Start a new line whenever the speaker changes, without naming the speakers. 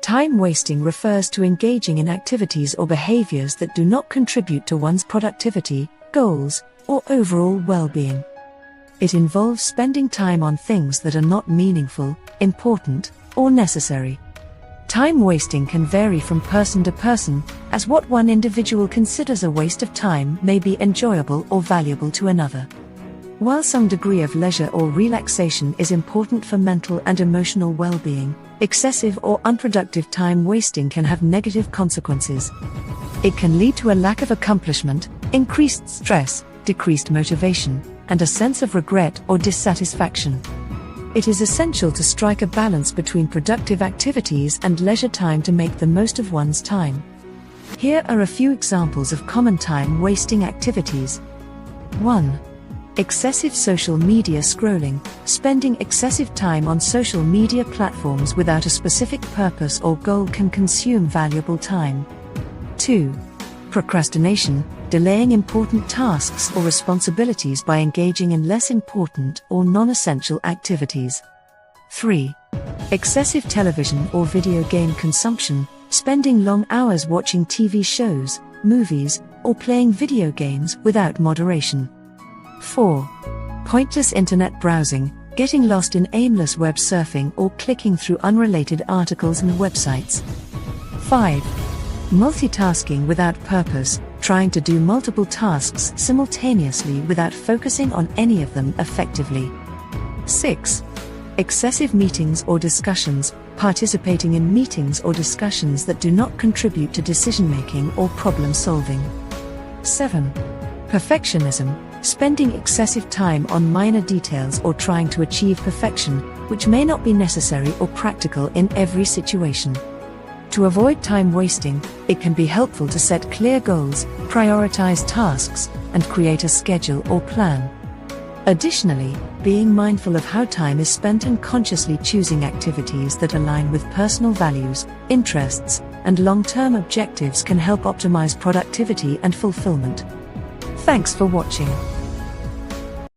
Time wasting refers to engaging in activities or behaviors that do not contribute to one's productivity, goals, or overall well-being. It involves spending time on things that are not meaningful, important, or necessary. Time wasting can vary from person to person, as what one individual considers a waste of time may be enjoyable or valuable to another. While some degree of leisure or relaxation is important for mental and emotional well-being, excessive or unproductive time wasting can have negative consequences. It can lead to a lack of accomplishment, increased stress, decreased motivation, and a sense of regret or dissatisfaction. It is essential to strike a balance between productive activities and leisure time to make the most of one's time. Here are a few examples of common time-wasting activities. 1. Excessive social media scrolling. Spending excessive time on social media platforms without a specific purpose or goal can consume valuable time. 2. Procrastination. Delaying important tasks or responsibilities by engaging in less important or non-essential activities. 3. Excessive television or video game consumption. Spending long hours watching TV shows, movies, or playing video games without moderation. 4. Pointless internet browsing. Getting lost in aimless web surfing or clicking through unrelated articles and websites. 5. Multitasking without purpose. Trying to do multiple tasks simultaneously without focusing on any of them effectively. 6. Excessive meetings or discussions. Participating in meetings or discussions that do not contribute to decision-making or problem-solving. 7. Perfectionism. Spending excessive time on minor details or trying to achieve perfection, which may not be necessary or practical in every situation. To avoid time wasting, it can be helpful to set clear goals, prioritize tasks, and create a schedule or plan. Additionally, being mindful of how time is spent and consciously choosing activities that align with personal values, interests, and long-term objectives can help optimize productivity and fulfillment. Thanks for watching.